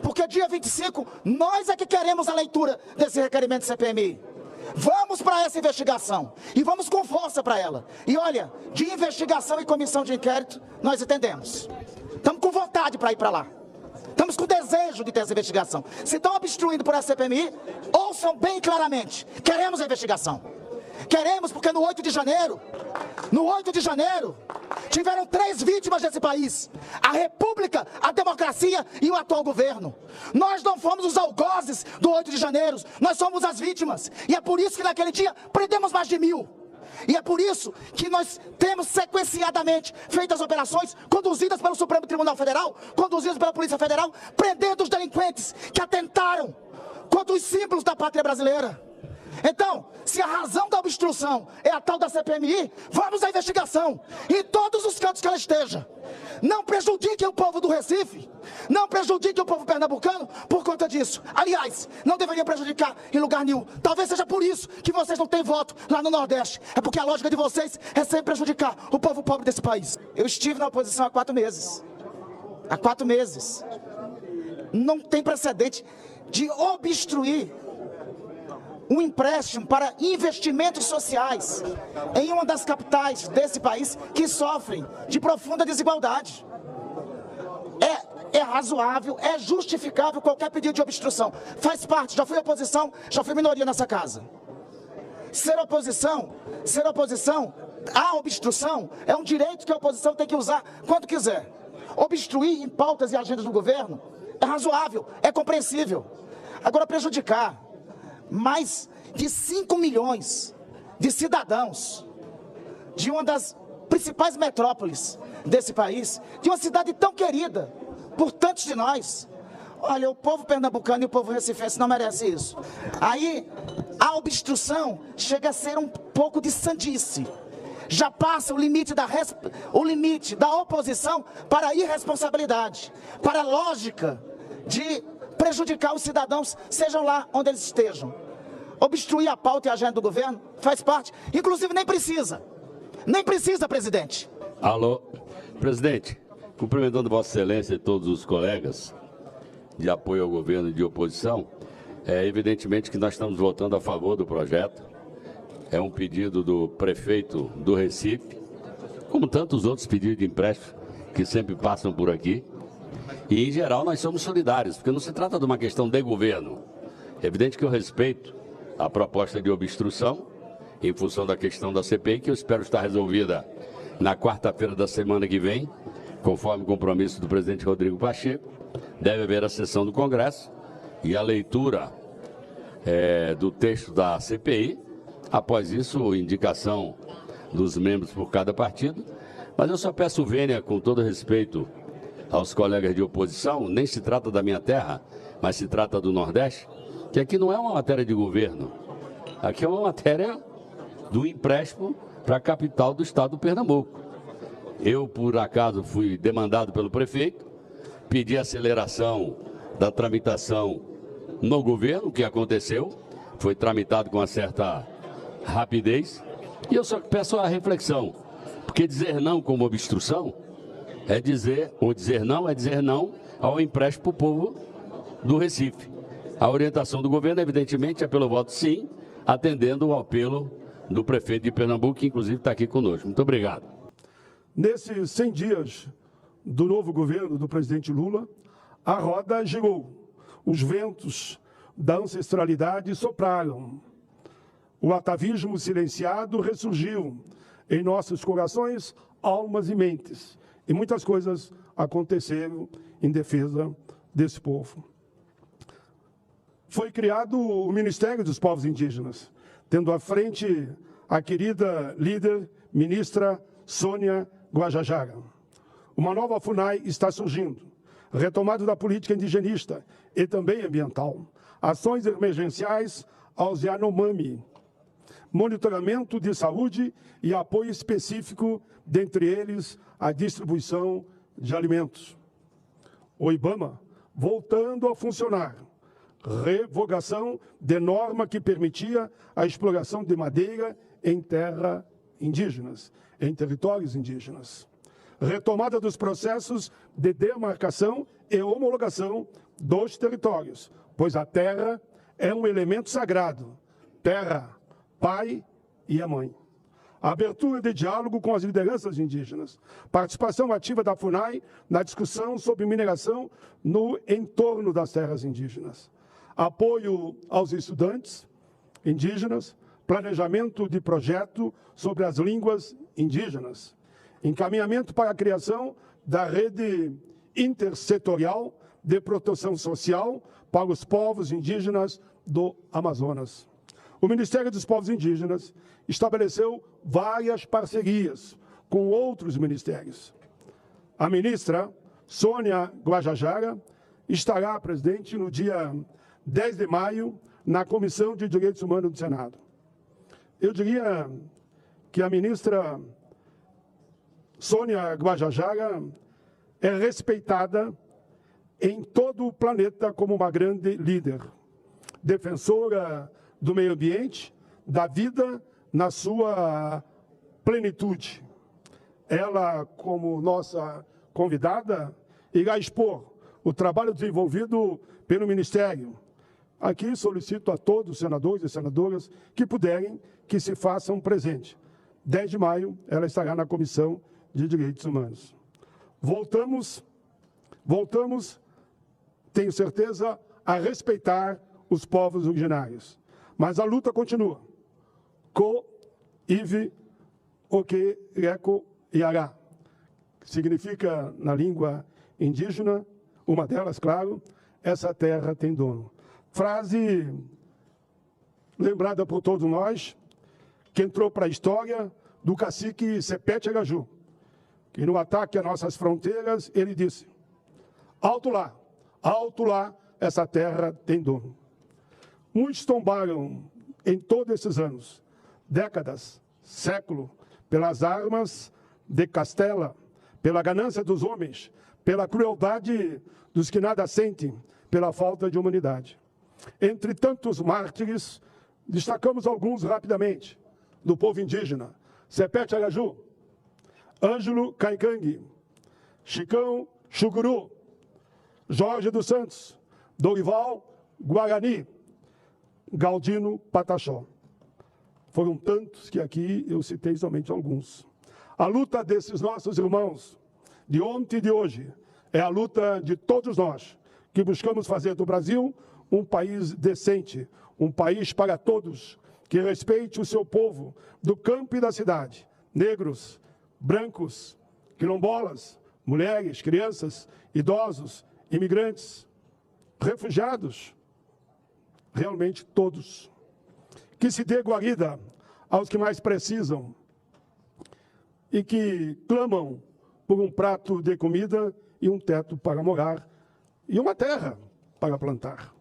porque dia 25 nós é que queremos a leitura desse requerimento do CPMI. Vamos para essa investigação e vamos com força para ela. E olha, de investigação e comissão de inquérito, nós entendemos. Estamos com vontade para ir para lá. Estamos com desejo de ter essa investigação. Se estão obstruindo por essa CPMI, ouçam bem claramente. Queremos a investigação. Queremos porque no 8 de janeiro, tiveram 3 vítimas desse país. A República, a democracia e o atual governo. Nós não fomos os algozes do 8 de janeiro, nós somos as vítimas. E é por isso que naquele dia prendemos mais de 1000. E é por isso que nós temos sequenciadamente feito as operações conduzidas pelo Supremo Tribunal Federal, conduzidas pela Polícia Federal, prendendo os delinquentes que atentaram contra os símbolos da pátria brasileira. Então, se a razão da obstrução é a tal da CPMI, vamos à investigação, em todos os cantos que ela esteja. Não prejudiquem o povo do Recife, não prejudiquem o povo pernambucano por conta disso. Aliás, não deveria prejudicar em lugar nenhum. Talvez seja por isso que vocês não têm voto lá no Nordeste. É porque a lógica de vocês é sempre prejudicar o povo pobre desse país. Eu estive na oposição há 4 meses. Há 4 meses. Não tem precedente de obstruir um empréstimo para investimentos sociais em uma das capitais desse país que sofrem de profunda desigualdade. É razoável, é justificável qualquer pedido de obstrução. Faz parte, já fui oposição, já fui minoria nessa casa. Ser oposição, a obstrução é um direito que a oposição tem que usar quando quiser. Obstruir em pautas e agendas do governo é razoável, é compreensível. Agora, prejudicar mais de 5 milhões de cidadãos de uma das principais metrópoles desse país, de uma cidade tão querida por tantos de nós. Olha, o povo pernambucano e o povo recifense não merecem isso. Aí, a obstrução chega a ser um pouco de sandice. Já passa o limite da oposição para a irresponsabilidade, para a lógica de prejudicar os cidadãos, sejam lá onde eles estejam. Obstruir a pauta e a agenda do governo faz parte, inclusive nem precisa, presidente. Alô, presidente, cumprimentando Vossa Excelência e todos os colegas de apoio ao governo e de oposição, evidentemente que nós estamos votando a favor do projeto. É um pedido do prefeito do Recife, como tantos outros pedidos de empréstimo que sempre passam por aqui. E, em geral, nós somos solidários, porque não se trata de uma questão de governo. É evidente que eu respeito a proposta de obstrução, em função da questão da CPI, que eu espero estar resolvida na quarta-feira da semana que vem, conforme o compromisso do presidente Rodrigo Pacheco. Deve haver a sessão do Congresso e a leitura do texto da CPI. Após isso, indicação dos membros por cada partido. Mas eu só peço vênia, com todo respeito aos colegas de oposição, nem se trata da minha terra, mas se trata do Nordeste, que aqui não é uma matéria de governo, aqui é uma matéria do empréstimo para a capital do estado do Pernambuco. Eu, por acaso, fui demandado pelo prefeito, pedi aceleração da tramitação no governo, o que aconteceu, foi tramitado com uma certa rapidez, e eu só peço a reflexão, porque dizer não como obstrução é dizer não ao empréstimo para o povo do Recife. A orientação do governo, evidentemente, é pelo voto sim, atendendo ao apelo do prefeito de Pernambuco, que inclusive está aqui conosco. Muito obrigado. Nesses 100 dias do novo governo do presidente Lula, a roda girou. Os ventos da ancestralidade sopraram. O atavismo silenciado ressurgiu em nossos corações, almas e mentes. E muitas coisas aconteceram em defesa desse povo. Foi criado o Ministério dos Povos Indígenas, tendo à frente a querida líder, ministra Sônia Guajajara. Uma nova FUNAI está surgindo, retomada da política indigenista e também ambiental, ações emergenciais aos Yanomami, monitoramento de saúde e apoio específico, dentre eles a distribuição de alimentos. O IBAMA voltando a funcionar, revogação de norma que permitia a exploração de madeira em terra indígenas, em territórios indígenas. Retomada dos processos de demarcação e homologação dos territórios, pois a terra é um elemento sagrado. Terra, pai e a mãe. A abertura de diálogo com as lideranças indígenas. Participação ativa da FUNAI na discussão sobre mineração no entorno das terras indígenas. Apoio aos estudantes indígenas. Planejamento de projeto sobre as línguas indígenas. Encaminhamento para a criação da rede intersetorial de proteção social para os povos indígenas do Amazonas. O Ministério dos Povos Indígenas estabeleceu várias parcerias com outros ministérios. A ministra Sônia Guajajara estará presente no dia 10 de maio na Comissão de Direitos Humanos do Senado. Eu diria que a ministra Sônia Guajajara é respeitada em todo o planeta como uma grande líder, defensora do meio ambiente, da vida na sua plenitude. Ela, como nossa convidada, irá expor o trabalho desenvolvido pelo Ministério. Aqui solicito a todos os senadores e senadoras que puderem, que se façam presente. 10 de maio, ela estará na Comissão de Direitos Humanos. Voltamos, tenho certeza, a respeitar os povos originários. Mas a luta continua. Ko, Ive, Oke, Reko, Iará. Significa, na língua indígena, uma delas, claro, essa terra tem dono. Frase lembrada por todos nós, que entrou para a história do cacique Sepete Agaju, que no ataque às nossas fronteiras, ele disse: alto lá, essa terra tem dono. Muitos tombaram em todos esses anos, décadas, século, pelas armas de Castela, pela ganância dos homens, pela crueldade dos que nada sentem, pela falta de humanidade. Entre tantos mártires, destacamos alguns rapidamente, do povo indígena: Sepete Agaju, Ângelo Caincangue, Chicão Chuguru, Jorge dos Santos, Dorival Guarani, Galdino Pataxó. Foram tantos que aqui eu citei somente alguns. A luta desses nossos irmãos, de ontem e de hoje, é a luta de todos nós, que buscamos fazer do Brasil um país decente, um país para todos, que respeite o seu povo, do campo e da cidade, negros, brancos, quilombolas, mulheres, crianças, idosos, imigrantes, refugiados, realmente todos. Que se dê guarida aos que mais precisam e que clamam por um prato de comida e um teto para morar e uma terra para plantar.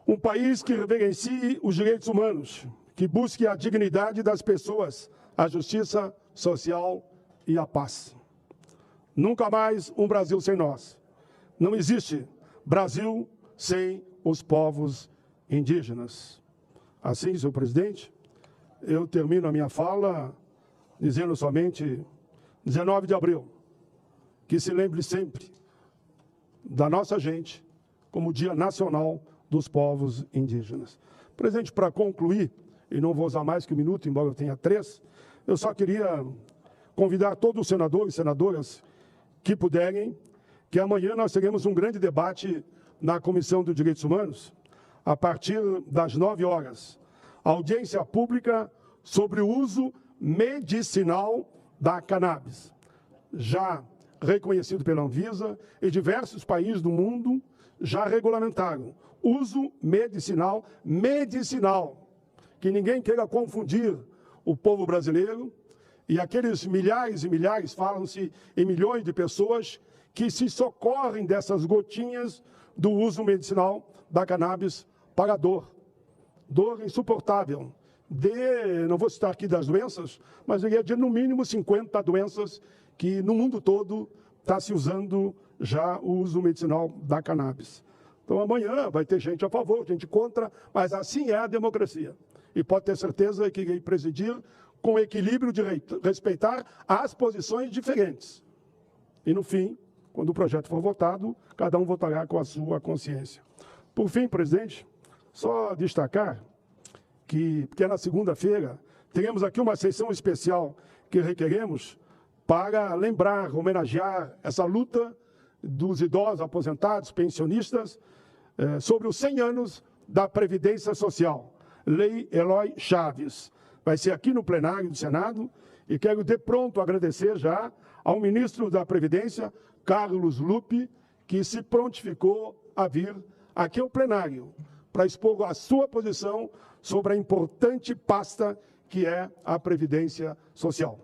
Um país que reverencie os direitos humanos, que busque a dignidade das pessoas, a justiça social e a paz. Nunca mais um Brasil sem nós. Não existe Brasil sem os povos indígenas. Assim, senhor presidente, eu termino a minha fala dizendo somente 19 de abril, que se lembre sempre da nossa gente como Dia Nacional dos Povos Indígenas. Presidente, para concluir, e não vou usar mais que um minuto, embora eu tenha 3, eu só queria convidar todos os senadores e senadoras que puderem, que amanhã nós teremos um grande debate na Comissão dos Direitos Humanos, a partir das 9 horas. Audiência pública sobre o uso medicinal da cannabis, já reconhecido pela Anvisa, e diversos países do mundo já regulamentaram. Uso medicinal, que ninguém queira confundir o povo brasileiro e aqueles milhares e milhares, falam-se em milhões de pessoas que se socorrem dessas gotinhas do uso medicinal da cannabis para a dor insuportável. Não vou citar aqui das doenças, mas eu ia dizer no mínimo 50 doenças que no mundo todo está se usando já o uso medicinal da cannabis. Então amanhã vai ter gente a favor, gente contra, mas assim é a democracia. E pode ter certeza que irei presidir com equilíbrio de respeitar as posições diferentes. E no fim, quando o projeto for votado, cada um votará com a sua consciência. Por fim, presidente, só destacar que na segunda-feira teremos aqui uma sessão especial que requeremos para lembrar, homenagear essa luta dos idosos, aposentados, pensionistas, sobre os 100 anos da Previdência Social, Lei Eloy Chaves. Vai ser aqui no plenário do Senado e quero de pronto agradecer já ao ministro da Previdência, Carlos Lupe, que se prontificou a vir aqui ao plenário para expor a sua posição sobre a importante pasta que é a Previdência Social.